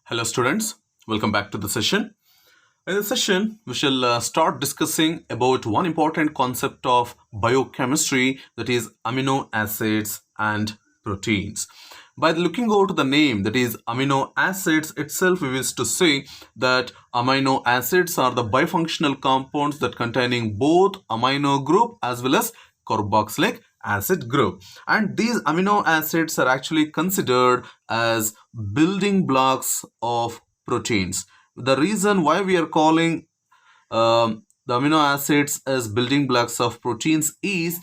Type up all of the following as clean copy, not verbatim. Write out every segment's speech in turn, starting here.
Hello students, welcome back to the session. In this session, we shall start discussing about one important concept of biochemistry, that is amino acids and proteins. By looking over to the name, that is amino acids itself, we wish to say that amino acids are the bifunctional compounds that containing both amino group as well as carboxylic acid group, and these amino acids are actually considered as building blocks of proteins. The reason why we are calling the amino acids as building blocks of proteins is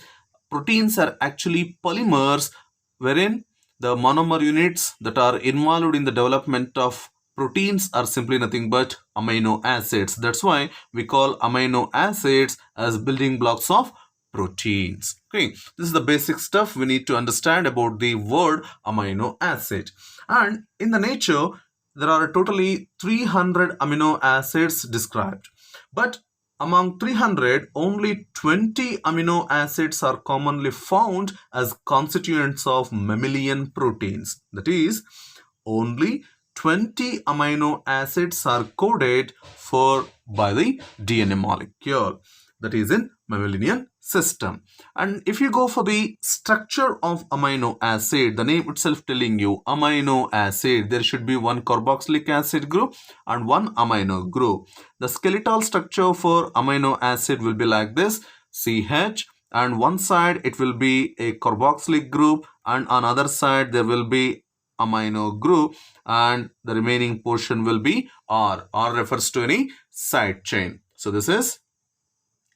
proteins are actually polymers wherein the monomer units that are involved in the development of proteins are simply nothing but amino acids. That's why we call amino acids as building blocks of proteins. Okay, this is the basic stuff we need to understand about the word amino acid. And in the nature, there are totally 300 amino acids described. But among 300, only 20 amino acids are commonly found as constituents of mammalian proteins. That is, only 20 amino acids are coded for by the DNA molecule, that is in mammalian system. And if you go for the structure of amino acid, the name itself telling you amino acid, there should be one carboxylic acid group and one amino group. The skeletal structure for amino acid will be like this: CH, and one side it will be a carboxylic group and on other side there will be amino group, and the remaining portion will be R. R refers to any side chain. So this is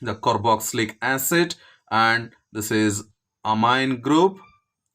the carboxylic acid and this is amine group,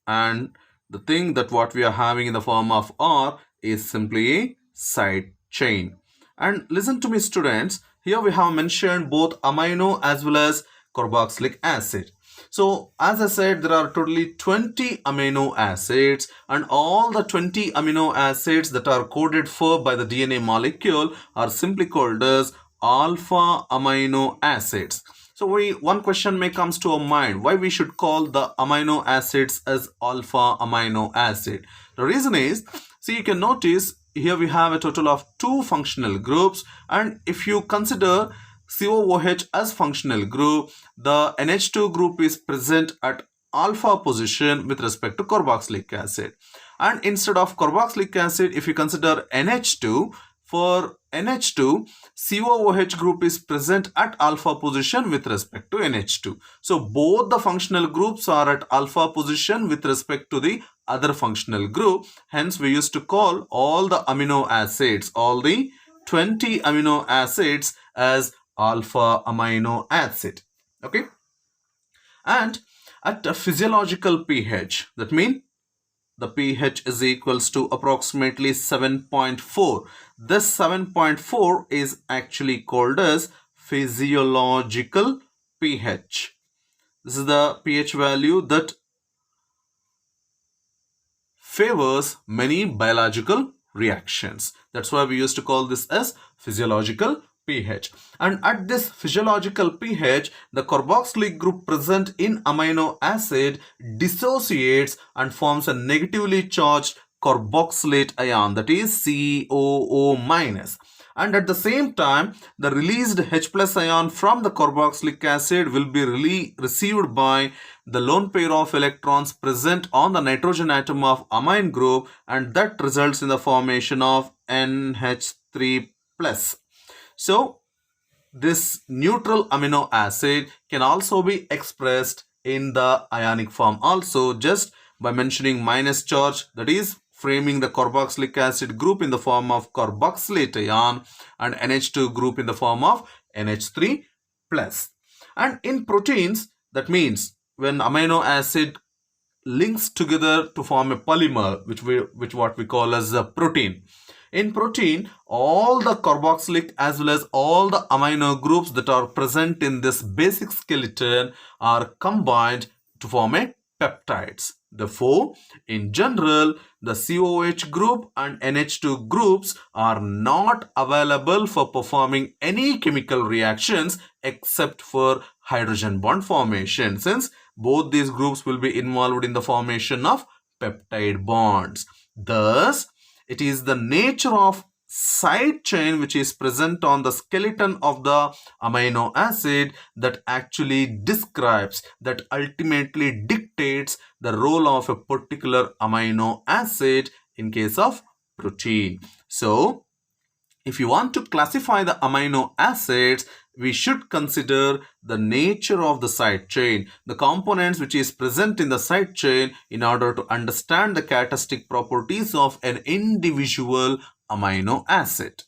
and the thing that what we are having in the form of R is simply a side chain. And listen to me students, here we have mentioned both amino as well as carboxylic acid. So as I said, there are totally 20 amino acids, and all the 20 amino acids that are coded for by the DNA molecule are simply called as alpha amino acids. So one question may comes to our mind, why we should call the amino acids as alpha amino acid. The reason is, see, you can notice here we have a total of 2 functional groups, and if you consider COOH as functional group, the NH2 group is present at alpha position with respect to carboxylic acid. And instead of carboxylic acid, if you consider NH2, for NH2, COOH group is present at alpha position with respect to NH2. So both the functional groups are at alpha position with respect to the other functional group. Hence we used to call all the amino acids, all the 20 amino acids as alpha amino acid. Okay, and at a physiological pH, that means the pH is equals to approximately 7.4. This 7.4 is actually called as physiological pH. This is the pH value that favors many biological reactions. That's why we used to call this as physiological pH. And at this physiological pH, the carboxylic group present in amino acid dissociates and forms a negatively charged carboxylate ion, that is COO minus. And at the same time, the released H plus ion from the carboxylic acid will be received by the lone pair of electrons present on the nitrogen atom of amine group, and that results in the formation of NH3 plus. So this neutral amino acid can also be expressed in the ionic form also, just by mentioning minus charge, that is framing the carboxylic acid group in the form of carboxylate ion and NH2 group in the form of NH3 plus. And in proteins, that means when amino acid links together to form a polymer, which what we call as a protein. In protein, all the carboxylic as well as all the amino groups that are present in this basic skeleton are combined to form a peptides. Therefore, in general, the COOH group and NH2 groups are not available for performing any chemical reactions except for hydrogen bond formation, since both these groups will be involved in the formation of peptide bonds. Thus, It is the nature of side chain which is present on the skeleton of the amino acid that actually describes, that ultimately dictates the role of a particular amino acid in case of protein. So if you want to classify the amino acids, we should consider the nature of the side chain, the components which is present in the side chain, in order to understand the characteristic properties of an individual amino acid.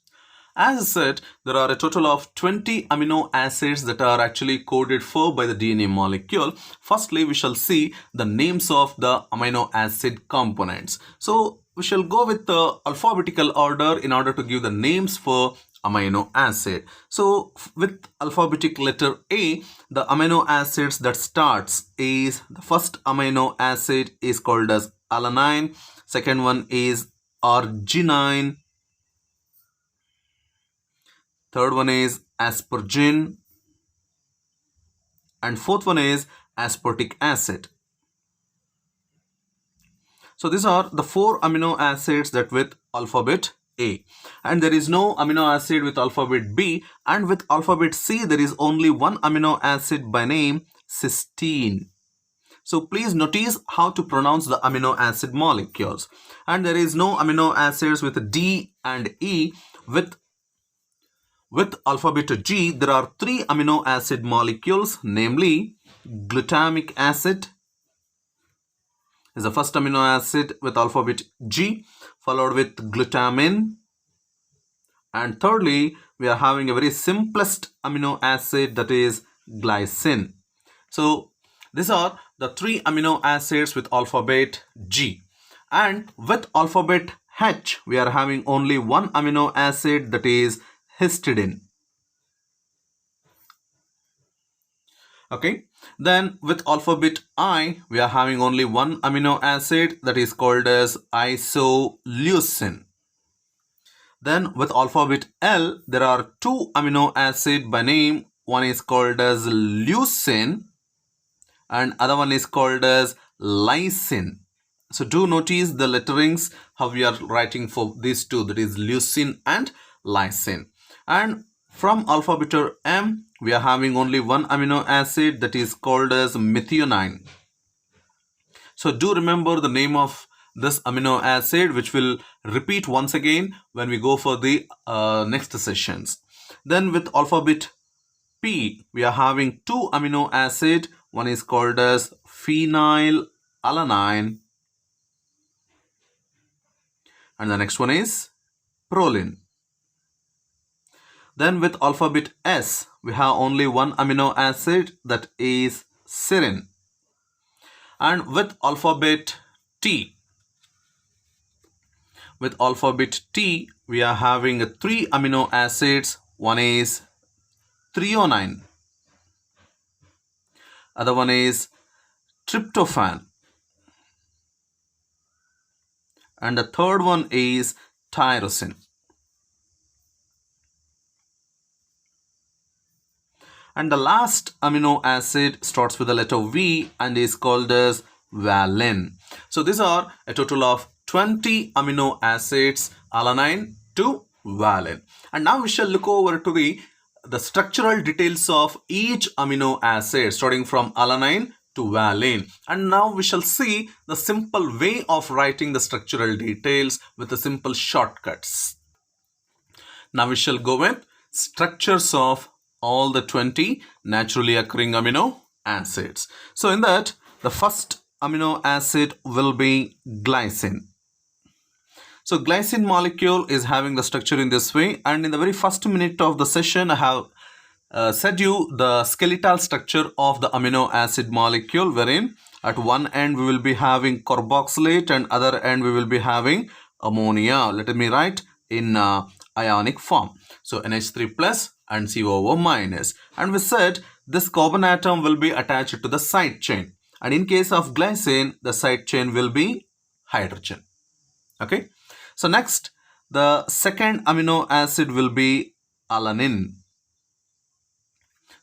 As I said, there are a total of 20 amino acids that are actually coded for by the DNA molecule. Firstly, we shall see the names of the amino acid components. So we shall go with the alphabetical order in order to give the names for amino acid. So with alphabetic letter A, the amino acids that starts is, the first amino acid is called as alanine, second one is arginine, third one is aspargine, and fourth one is aspartic acid. So these are the 4 amino acids that with alphabet A. And there is no amino acid with alphabet B, and with alphabet C there is only one amino acid by name cysteine. So please notice how to pronounce the amino acid molecules. And there is no amino acids with D and E. With alphabet G, there are 3 amino acid molecules, namely glutamic acid is the first amino acid with alphabet G, followed with glutamine, and thirdly we are having a very simplest amino acid, that is glycine. So these are the 3 amino acids with alphabet G. And with alphabet H, we are having only one amino acid, that is histidine. Okay, then with alphabet I, we are having only one amino acid, that is called as isoleucine. Then with alphabet L, there are 2 amino acid by name. One is called as leucine and other one is called as lysine. So do notice the letterings, how we are writing for these two, that is leucine and lysine. And from alphabet M, we are having only one amino acid, that is called as methionine. So do remember the name of this amino acid, which will repeat once again when we go for the next sessions. Then with alphabet P, we are having 2 amino acid. One is called as phenyl alanine and the next one is proline. Then with alphabet S, we have only one amino acid, that is serine. And with alphabet T, we are having 3 amino acids. One is Threonine, other one is Tryptophan, and the third one is tyrosine. And the last amino acid starts with the letter V and is called as valine. So these are a total of 20 amino acids, alanine to valine. And now we shall look over to the structural details of each amino acid, starting from alanine to valine. And now we shall see the simple way of writing the structural details with the simple shortcuts. Now we shall go with structures of all the 20 naturally occurring amino acids. So in that, the first amino acid will be glycine. So glycine molecule is having the structure in this way, and in the very first minute of the session I have said you the skeletal structure of the amino acid molecule, wherein at one end we will be having carboxylate and other end we will be having ammonia. Let me write in ionic form. So NH3 plus and COO minus. And we said this carbon atom will be attached to the side chain. And in case of glycine, the side chain will be hydrogen. Okay. So next, the second amino acid will be alanine.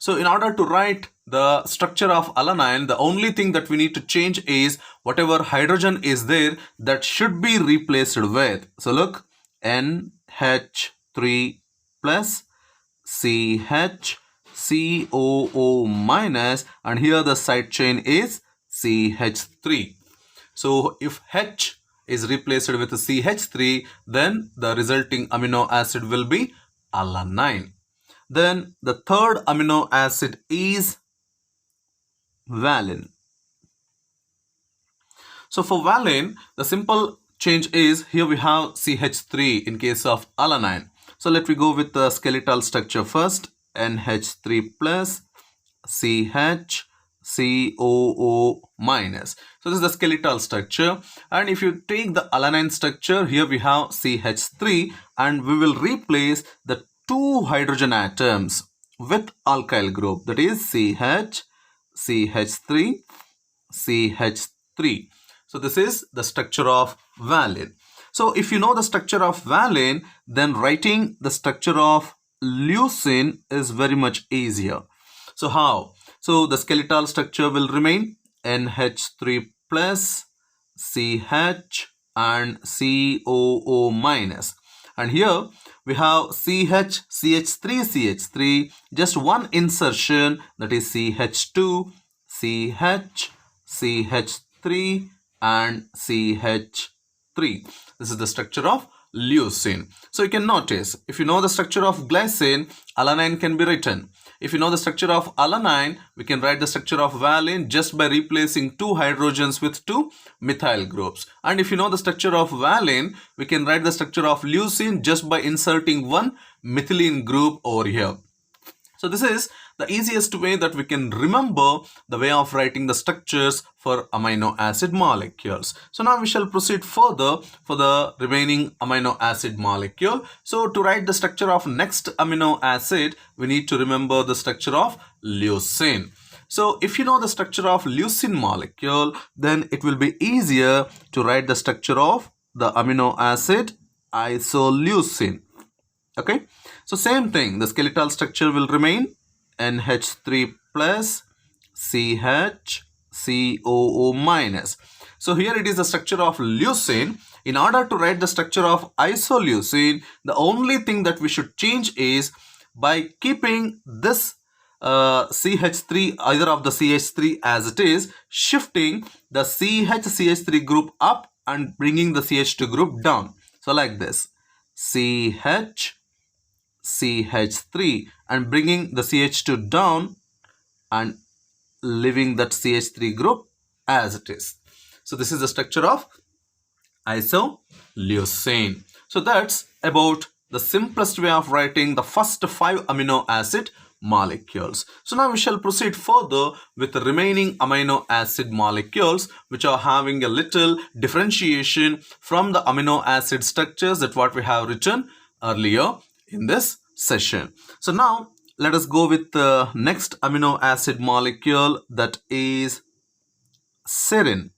So in order to write the structure of alanine, the only thing that we need to change is whatever hydrogen is there, that should be replaced with. So look, NH3 plus CH COO minus, and here the side chain is CH3. So if H is replaced with CH3, then the resulting amino acid will be alanine. Then the third amino acid is valine. So for valine, the simple change is here we have CH3 in case of alanine. So let me go with the skeletal structure first. NH3 plus CH COO minus. So this is the skeletal structure, and if you take the alanine structure, here we have CH3, and we will replace the two hydrogen atoms with alkyl group, that is CH CH3 CH3. So this is the structure of valine. So if you know the structure of valine, then writing the structure of leucine is very much easier. So how? So the skeletal structure will remain NH3 plus CH and COO minus. And here we have CH, CH3, CH3, just one insertion, that is CH2, CH, CH3 and CH3. This is the structure of leucine. So you can notice, if you know the structure of glycine, alanine can be written. If you know the structure of alanine, we can write the structure of valine just by replacing two hydrogens with two methyl groups. And if you know the structure of valine, we can write the structure of leucine just by inserting one methylene group over here. So this is the easiest way that we can remember the way of writing the structures for amino acid molecules. So now we shall proceed further for the remaining amino acid molecule. So to write the structure of next amino acid, we need to remember the structure of leucine. So if you know the structure of leucine molecule, then it will be easier to write the structure of the amino acid isoleucine. Okay, so same thing, the skeletal structure will remain NH3 plus CH COO minus. So here it is the structure of leucine. In order to write the structure of isoleucine, the only thing that we should change is by keeping this CH3, either of the CH3 as it is, shifting the CH-CH3 group up and bringing the CH2 group down. So like this, CH CH3 and bringing the CH2 down and leaving that CH3 group as it is. So this is the structure of isoleucine. So that's about the simplest way of writing the first 5 amino acid molecules. So now we shall proceed further with the remaining amino acid molecules, which are having a little differentiation from the amino acid structures that what we have written earlier in this session. So now let us go with the next amino acid molecule, that is serine.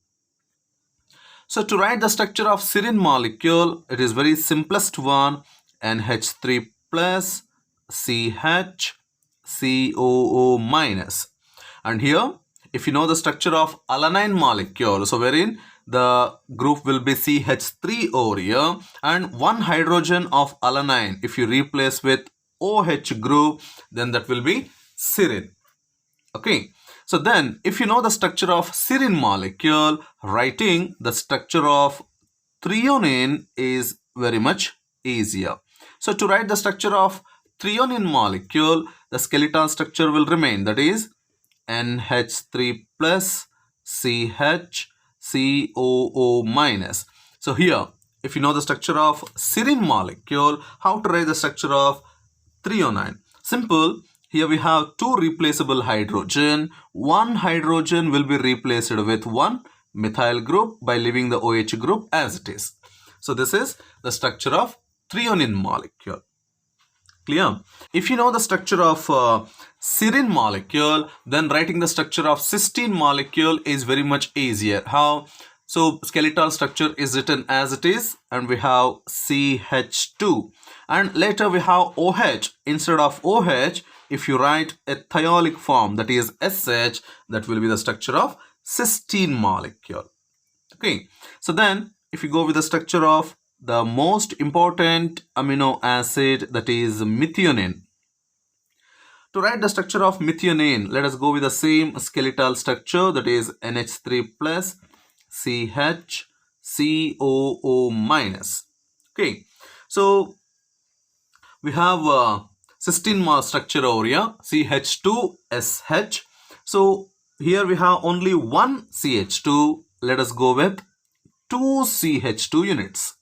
So to write the structure of serine molecule, it is very simplest one, NH3 plus CH COO minus. And here if you know the structure of alanine molecule, so wherein the group will be CH3 over here, and one hydrogen of alanine, if you replace with OH group, then that will be serine. Okay, so then if you know the structure of serine molecule, writing the structure of threonine is very much easier. So to write the structure of threonine molecule, the skeletal structure will remain, that is NH3 plus CH COO minus. So here, if you know the structure of serine molecule, how to write the structure of threonine? Simple. Here we have two replaceable hydrogen. One hydrogen will be replaced with one methyl group by leaving the OH group as it is. So this is the structure of threonine molecule. Clear? If you know the structure of serine molecule, then writing the structure of cysteine molecule is very much easier. How? So skeletal structure is written as it is, and we have CH2, and later we have OH. Instead of OH, if you write a thiolic form, that is SH, that will be the structure of cysteine molecule. Okay, so then if you go with the structure of the most important amino acid, that is methionine. To write the structure of methionine, let us go with the same skeletal structure, that is NH3 plus CH COO minus. Okay, so we have cysteine structure over here, CH2SH. So here we have only one CH2. Let us go with 2 CH2 units.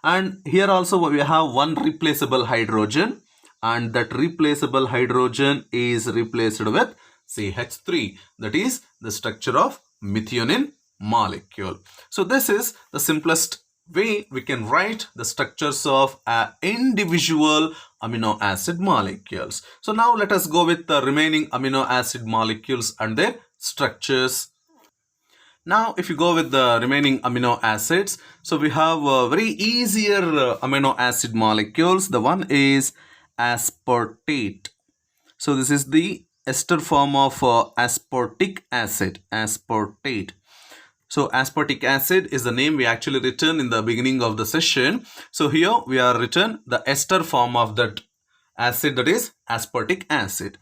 And here also we have one replaceable hydrogen, and that replaceable hydrogen is replaced with CH3. That is the structure of methionine molecule. So this is the simplest way we can write the structures of individual amino acid molecules. So now let us go with the remaining amino acid molecules and their structures. Now, if you go with the remaining amino acids, so we have very easier amino acid molecules. The one is aspartate. So this is the ester form of aspartic acid, aspartate. So aspartic acid is the name we actually written in the beginning of the session. So here we are written the ester form of that acid, that is aspartic acid.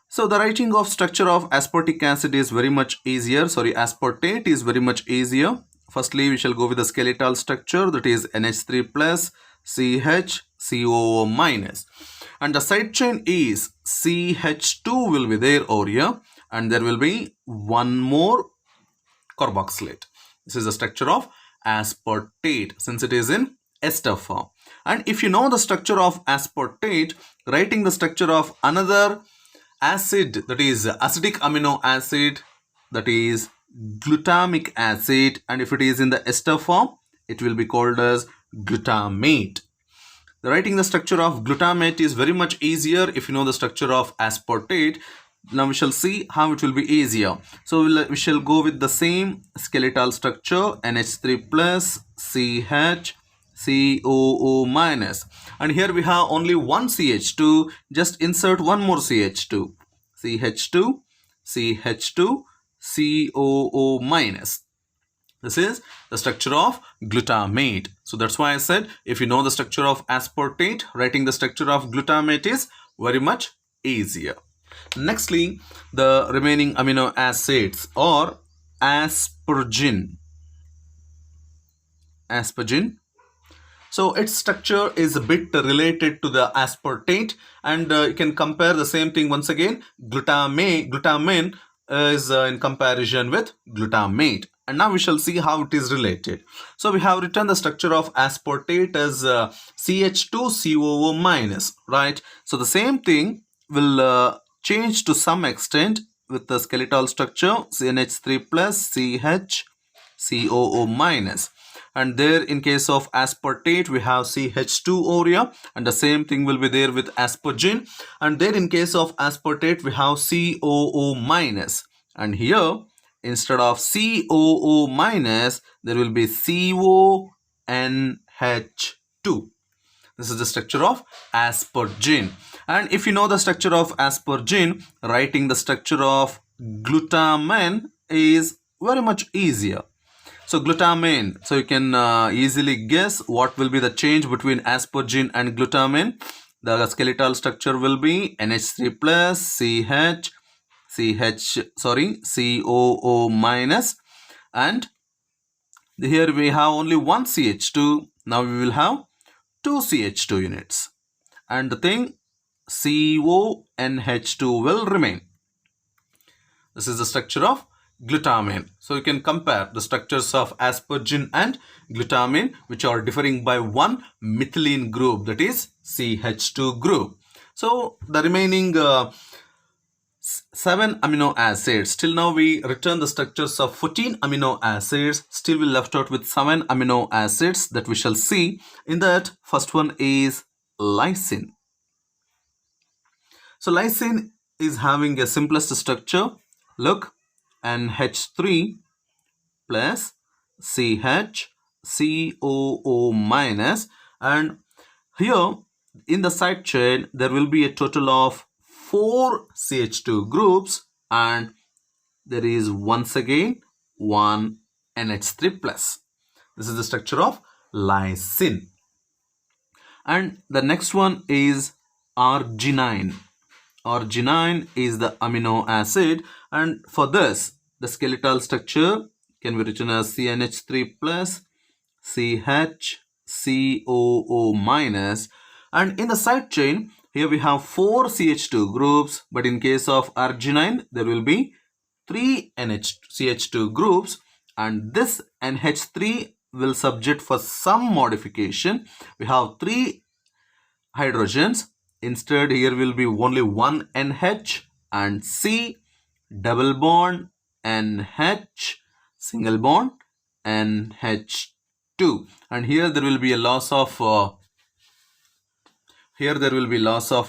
So the writing of structure of aspartic acid is very much easier. Aspartate is very much easier. Firstly, we shall go with the skeletal structure, that is NH3 plus CH COO minus. And the side chain is CH2 will be there over here, and there will be one more carboxylate. This is the structure of aspartate since it is in ester form. And if you know the structure of aspartate, writing the structure of another acid, that is acidic amino acid, that is glutamic acid, and if it is in the ester form, it will be called as glutamate. The writing the structure of glutamate is very much easier if you know the structure of aspartate. Now we shall see how it will be easier. So we shall go with the same skeletal structure, NH3 plus CH COO minus, and here we have only one CH2. Just insert one more CH2, CH2 CH2 COO minus. This is the structure of glutamate. So that's why I said if you know the structure of aspartate, writing the structure of glutamate is very much easier. Nextly, the remaining amino acids or asparagine. Asparagine. So its structure is a bit related to the aspartate, and you can compare the same thing once again. Glutamine is in comparison with glutamate. And now we shall see how it is related. So we have written the structure of aspartate as CH2COO minus, right? So the same thing will change to some extent with the skeletal structure CNH3 plus CH COO minus. And there in case of aspartate we have CH2 over here, and the same thing will be there with asparagine. And there in case of aspartate we have COO minus, and here instead of COO minus there will be CONH2. This is the structure of asparagine. And if you know the structure of asparagine, writing the structure of glutamine is very much easier. So glutamine, so you can easily guess what will be the change between asparagine and glutamine. The skeletal structure will be NH3 plus COO minus, and here we have only one CH2. Now we will have two CH2 units, and the thing CONH2 will remain. This is the structure of glutamine. So you can compare the structures of asparagine and glutamine, which are differing by one methylene group, that is CH2 group. So the remaining 7 amino acids. Till now we return the structures of 14 amino acids. Still we left out with 7 amino acids that we shall see. In that, first one is lysine. So lysine is having a simplest structure. Look, NH3 plus CH COO minus, and here in the side chain there will be a total of 4 CH2 groups, and there is once again one NH3 plus. This is the structure of lysine. And the next one is arginine. Arginine is the amino acid, and for this the skeletal structure can be written as CnH3 plus CHCOO minus, and in the side chain here we have 4 CH2 groups, but in case of arginine there will be 3 CH2 groups, and this NH3 will subject for some modification. We have 3 hydrogens. Instead here will be only one NH and C, double bond NH, single bond NH2, and here there will be a loss of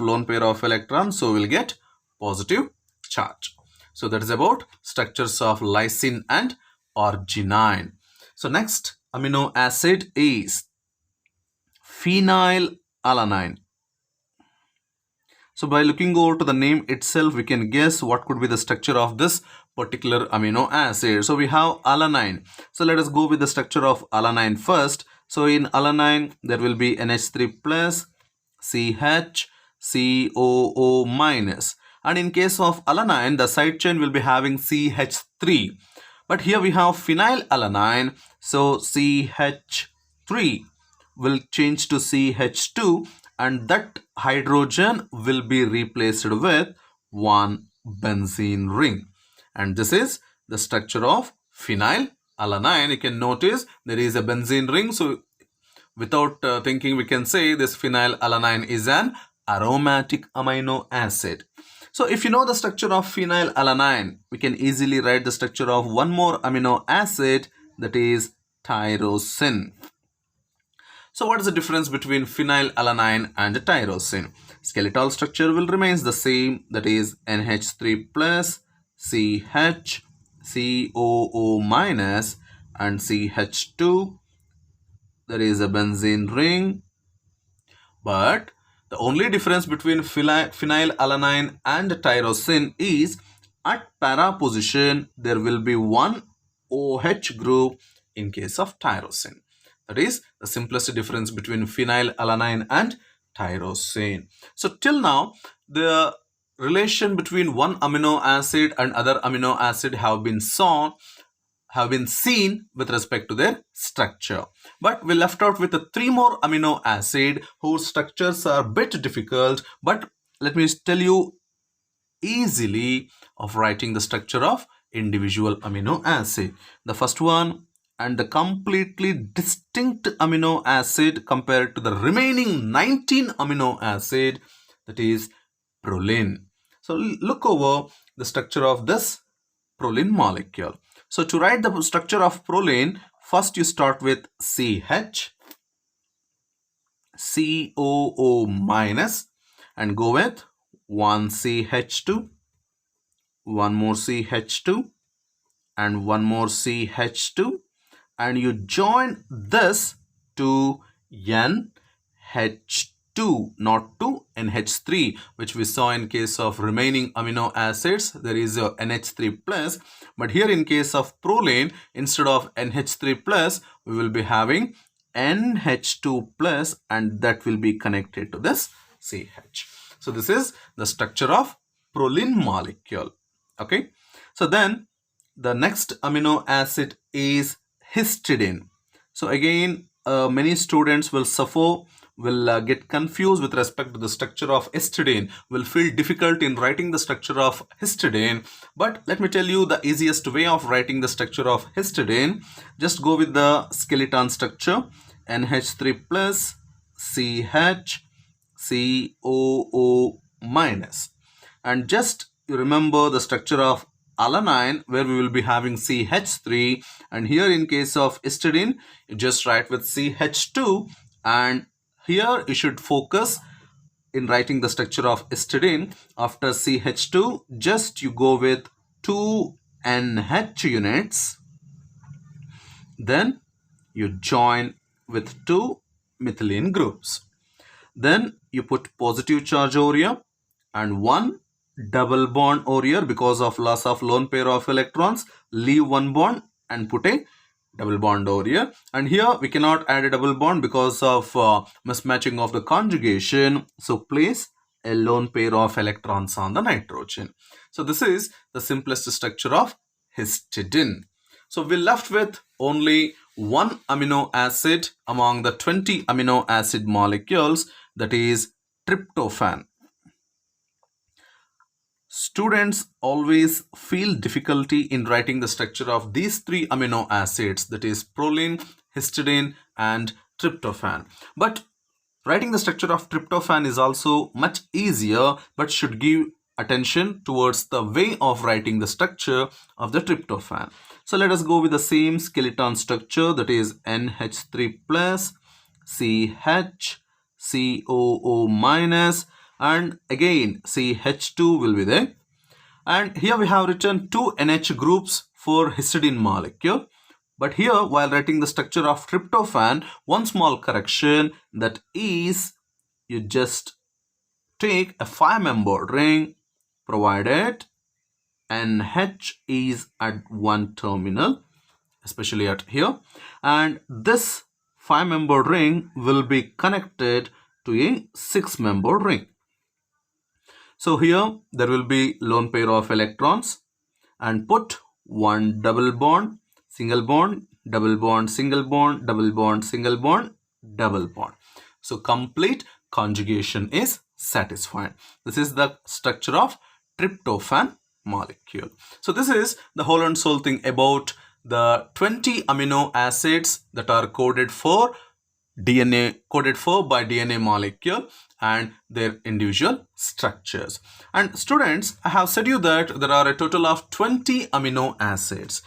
lone pair of electrons, so we'll get positive charge. So that is about structures of lysine and arginine. So next amino acid is phenyl alanine. So by looking over to the name itself, we can guess what could be the structure of this particular amino acid. So we have alanine. So let us go with the structure of alanine first. So in alanine, there will be NH3 plus, CH, COO minus. And in case of alanine, the side chain will be having CH3. But here we have phenyl alanine. So CH3 will change to CH2, and that hydrogen will be replaced with one benzene ring, and this is the structure of phenyl alanine. You can notice there is a benzene ring, so without thinking we can say this phenyl alanine is an aromatic amino acid. So if you know the structure of phenyl alanine, we can easily write the structure of one more amino acid, that is tyrosine. So what is the difference between phenyl alanine and tyrosine? Skeletal structure will remain the same, that is NH3 plus, CH, COO minus, and CH2. There is a benzene ring. But the only difference between phenyl alanine and tyrosine is at para position there will be one OH group in case of tyrosine. That is the simplest difference between phenyl alanine and tyrosine. So till now the relation between one amino acid and other amino acid have been seen with respect to their structure. But we left out with the 3 more amino acid whose structures are a bit difficult, but let me tell you easily of writing the structure of individual amino acid. The first one, and the completely distinct amino acid compared to the remaining 19 amino acid, that is proline. So look over the structure of this proline molecule. So to write the structure of proline, first you start with CH, COO minus, and go with one CH2, one more CH2, and one more CH2, and you join this to NH2, not to NH3, which we saw in case of remaining amino acids. There is a NH3 plus, but here in case of proline, instead of NH3 plus, we will be having NH2 plus, and that will be connected to this CH. So this is the structure of proline molecule. Okay. So then the next amino acid is histidine. So again, many students will get confused with respect to the structure of histidine, will feel difficult in writing the structure of histidine. But let me tell you the easiest way of writing the structure of histidine. Just go with the skeleton structure, NH3 plus, CH, COO minus, and just you remember the structure of alanine where we will be having CH3, and here in case of histidine you just write with CH2, and here you should focus in writing the structure of histidine. After CH2 just you go with 2 NH units, then you join with 2 methylene groups. Then you put positive charge over here and one double bond over here. Because of loss of lone pair of electrons, leave one bond and put a double bond over here. And here we cannot add a double bond because of mismatching of the conjugation. So place a lone pair of electrons on the nitrogen. So this is the simplest structure of histidine. So we're left with only one amino acid among the 20 amino acid molecules, that is tryptophan. Students always feel difficulty in writing the structure of these three amino acids, that is proline, histidine and tryptophan. But writing the structure of tryptophan is also much easier, but should give attention towards the way of writing the structure of the tryptophan. So let us go with the same skeleton structure, that is NH3 plus, CH, COO minus, and again CH2 will be there. And here we have written two NH groups for histidine molecule. But here, while writing the structure of tryptophan, one small correction, that is, you just take a 5-membered ring, provided NH is at one terminal, especially at here, and this 5-membered ring will be connected to a 6-membered ring. So here there will be lone pair of electrons, and put one double bond, single bond, double bond, single bond, double bond, single bond, double bond. So complete conjugation is satisfied. This is the structure of tryptophan molecule. So this is the whole and soul thing about the 20 amino acids that are coded for DNA, coded for by DNA molecule, and their individual structures. And students, I have said you that there are a total of 20 amino acids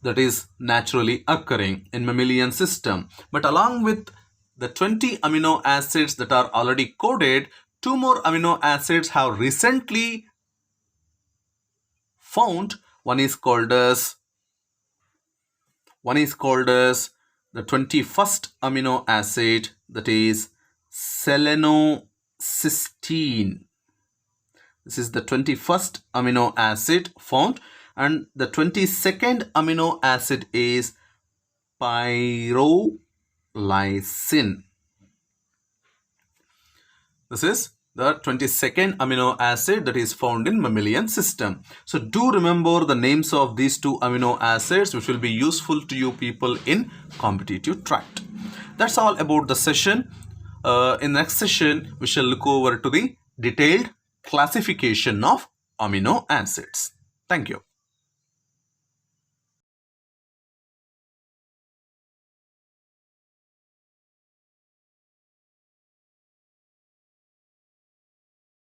that is naturally occurring in mammalian system. But along with the 20 amino acids that are already coded, 2 more amino acids have recently found. One is called as the 21st amino acid, that is selenocysteine. This is the 21st amino acid found, and the 22nd amino acid is Lysine. This is the 22nd amino acid that is found in mammalian system. So do remember the names of these two amino acids, which will be useful to you people in competitive tract. That's all about the session. In the next session, we shall look over to the detailed classification of amino acids. Thank you.